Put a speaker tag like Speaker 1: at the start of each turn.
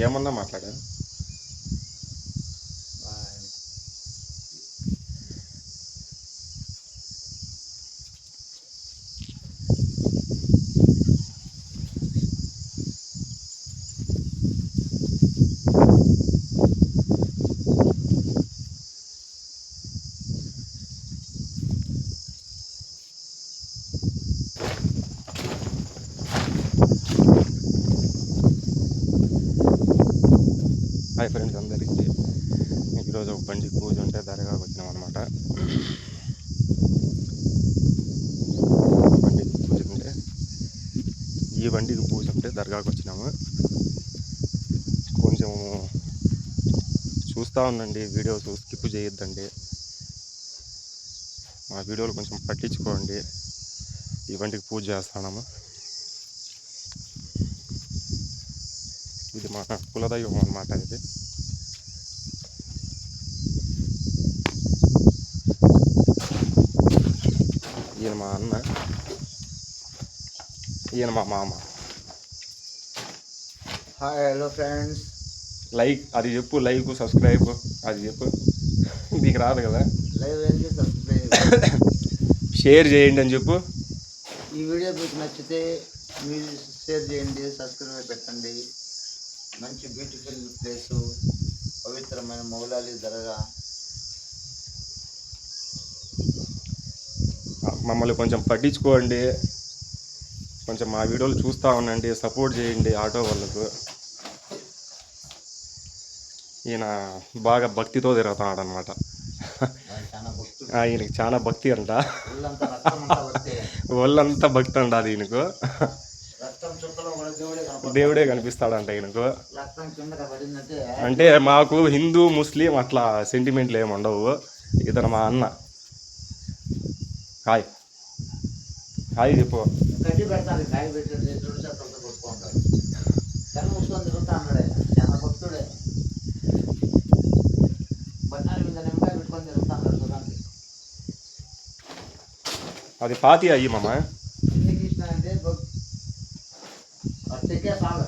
Speaker 1: ఏమన్నా మాట్లాడా? Hi friends అందరికీ. ఈరోజు ఒక బండి పూజ ఉంటే దర్గాకు వచ్చినాం అనమాట. బండికి పూజ ఉంటే ఈ బండికి పూజ ఉంటే దర్గాకు వచ్చినాము. కొంచెం చూస్తూ ఉండండి, వీడియోస్ స్కిప్ చేయొద్దండి. మా వీడియోలు కొంచెం పట్టించుకోండి. ఈ బండికి పూజ చేస్తున్నాము. ఇది మా కులదైవం అన్నమాట. ఇది ఈయన మా అన్న, ఈయన మా మామ.
Speaker 2: Hi hello friends.
Speaker 1: లైక్ అది చెప్పు, లైక్ సబ్స్క్రైబ్ అది చెప్పు. నీకు రాదు కదా.
Speaker 2: లైవ్ ఏంటి, సబ్స్క్రైబ్
Speaker 1: షేర్ చేయండి అని చెప్పు.
Speaker 2: ఈ వీడియో మీకు నచ్చితే మీరు షేర్ చేయండి, సబ్స్క్రైబ్ పెట్టండి. మంచి బ్యూటిఫుల్ ప్లేసు, పవిత్రమైన మౌలాలి దర్గా.
Speaker 1: మమ్మల్ని కొంచెం పట్టించుకోండి, కొంచెం మా వీడియోలు చూస్తూ ఉండండి, సపోర్ట్ చేయండి ఆటో వాళ్ళకు. ఈయన బాగా భక్తితో తిరుగుతున్నాడు అనమాట. ఈయనకి చాలా భక్తి అంట, ఒళ్ళంతా భక్తి అంట. అది ఈయనకు దేవుడే కనిపిస్తాడంట ఈయనకు. అంటే మాకు హిందూ ముస్లిం అట్లా సెంటిమెంట్లు ఏమి ఉండవు. ఇతను మా అన్న. హాయ్ హాయ్ చెప్పు.
Speaker 2: గడ్డి పెడతాను, కాయ పెట్టండి, రెండు చేతులతో కొట్టుకుంటాడు. కన్ను మూసుకొని తిరుగుతా అన్నాడే, చాలా భక్తుడే. బట్టాల మీద నిమ్మకాయ పెట్టుకొని తిరుగుతా అన్నాడు చూడండి.
Speaker 1: అది పాతి అయ్యి మామ.
Speaker 2: ఎందుకు ఇష్టం అంటే అట్టకే సాగు.